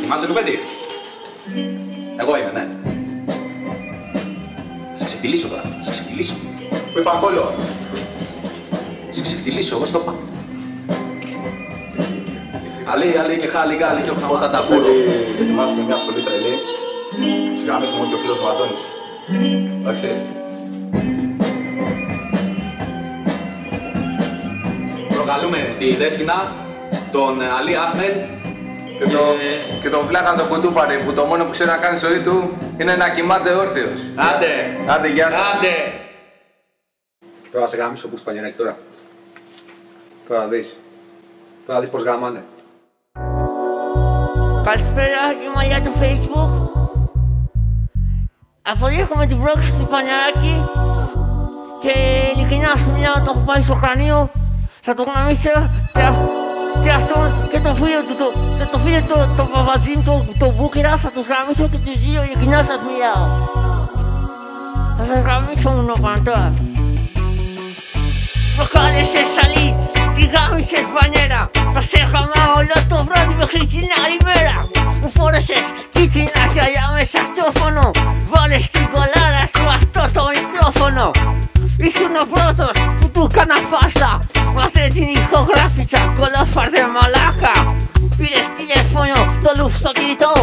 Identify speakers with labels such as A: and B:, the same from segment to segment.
A: Θυμάσαι κουπέτη? Εγώ είμαι, ναι. Σε ξεφτυλίσω τώρα, σε ξεφτυλίσω.
B: Που είπα κόλλο.
A: Σε ξεφτυλίσω, εγώ στο είπα. Αλή και χάλι γάλι και ο χαμότα τα πούλο.
B: Ετοιμάσουμε μια ψωλή τρελή. Συγγραμμίσουμε μόνο και ο φίλος μου Αντώνης. Εντάξει.
A: Προκαλούμε τη Δέσποινα, τον Αλή Αχμεντ
B: Και τον βλάκα τον κουτούφαρη που το μόνο που ξέρει να κάνει στη ζωή του είναι να κοιμάται όρθιος.
A: Άντε!
B: Άντε, γεια σας.
A: Άντε!
B: Τώρα σε γάμισω που σπανιεράκι τώρα. Τώρα δεις. Τώρα δεις πως γαμάνε.
C: Καλησπέρα, είμαι για το Facebook. Αποδέχομαι την πρόκληση του Πανιαράκη και ειλικρινά σου μιλάω, το έχω πάει στο κρανίο. Θα το γαμίσω και αυτόν και το φίλο του, το φίλο του, το Παπατζήν, το Μπούκερα, θα τους γαμίσω και τους δύο, ειλικρινά σας μιλάω. Θα σας γαμίσω μόνο παντά. Προκάλεσες Αλή, τη γάμισες Πανιέρα. Θα σε χαμάω όλο το βράδυ μέχρι την άλλη μέρα. Μου φόρεσες κίτρινα γυαλιά με σαξόφωνο. Βάλες στην κολάρα σου αυτό το μικρόφωνο. Ήσουν ο πρώτος που του έκανα φάστα. Μάθε την ηχογράφησα, κολόφαρδε μαλάκα. Πήρες τηλέφωνο, το λουφ στο κινητό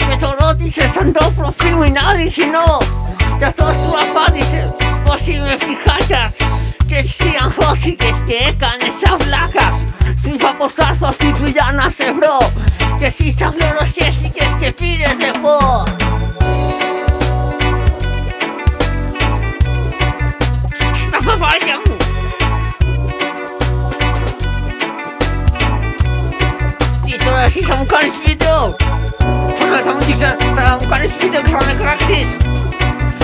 C: και το ρώτησες αν το προφίλ μου είναι αληθινό. Κι αυτός σου απάντησε πως είμαι φυχάκιας. Και εσύ αγχώθηκες και έκανες σαν βλάκας. Σου είπα πως θα έρθω στη δουλειά να σε βρω. Και εσύ σαν φλωροσχέθηκες και πήρες εγώ. Στα παπάρια μου. Τι τώρα εσύ θα μου κάνεις βίντεο? Θα μου δείξεις, θα μου κάνεις βίντεο και θα με κράξεις.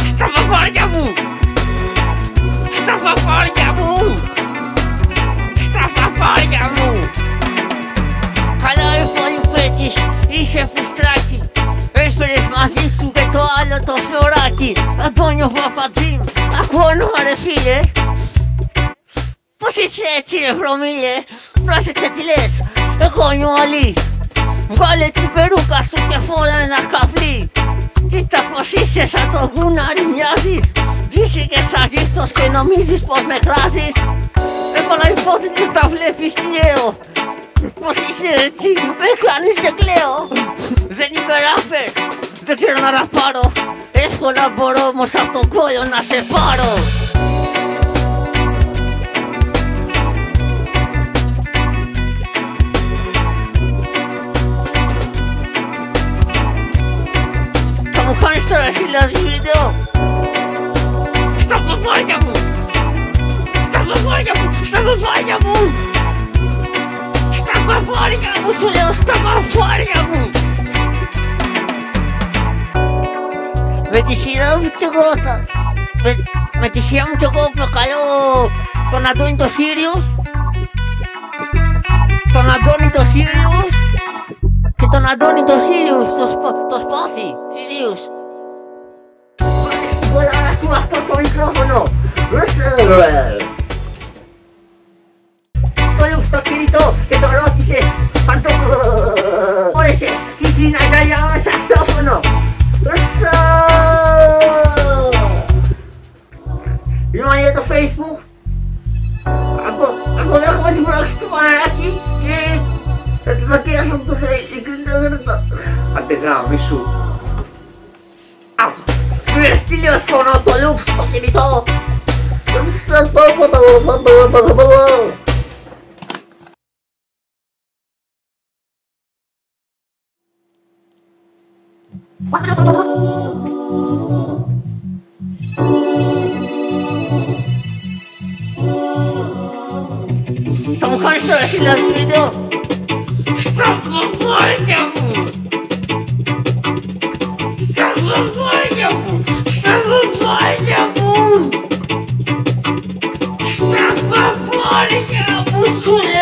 C: Στα παπάρια μου. Στα παπάρια μου! Στα παπάρια μου! Καλά ρε Πολυπέτης, είσαι φουστράκι. Έφερες μαζί σου και το άλλο το φλωράκι. Αντώνιο Παπατζήν, ακούω όνομα ρε φίλε. Πώς είσαι έτσι ρε βρωμίλε? Πρόσεξε τι λες, εγώ είμαι ο Αλή. Βγάλε την περούκα σου και φόρα ένα καβλί. Κοίτα πως είσαι σαν το γούναρι μοιάζεις. Βγήκες σαν γύφτος και νομίζεις πως με κράζεις. Έβαλα υπόθεση τα βλέπεις τι λέω. Πως είσαι έτσι, με κάνεις και κλαίω. Δεν είμαι ράπερ, δεν ξέρω να ραπάρω. Εύκολα μπορώ όμως αυτο τον κόλλο να σε πάρω. Θα μου κάνεις τώρα εσύ δηλαδή βίντεο? Στα παπάρια μου! Στα παπάρια μου! Στα παπάρια μου! Στα παπάρια μου σου λέω, στα παπάρια μου! Με τη σειρά μου κι εγώ θα... Με τη σειρά μου κι εγώ προκαλώ τον Αντώνη το Σίριος, τον Αντώνη το Σίριος και τον Αντώνη το Σίριος, το σπάθι Σίριος. Κολλάρα σου αυτό το μικρόφωνο. Το λουφ στο κινητό και το ρώτησε αν το φόρεσες κίτρινα γυαλιά με σαξόφωνο. Είμαι για το Facebook. Αποδέχομαι την πρόκληση του Πανιαράκη και θα το δοκιμάσω από το Facebook.
B: Άντε γάμισου.
C: Πήρες τηλέφωνο το λουφ στο κινητό. Θα μου κάνεις τώρα εσύ δηλαδή βίντεο? Στα παπάρια μου! Στα παπάρια μου! Στα παπάρια μου! Στα παπάρια μου σου λέω!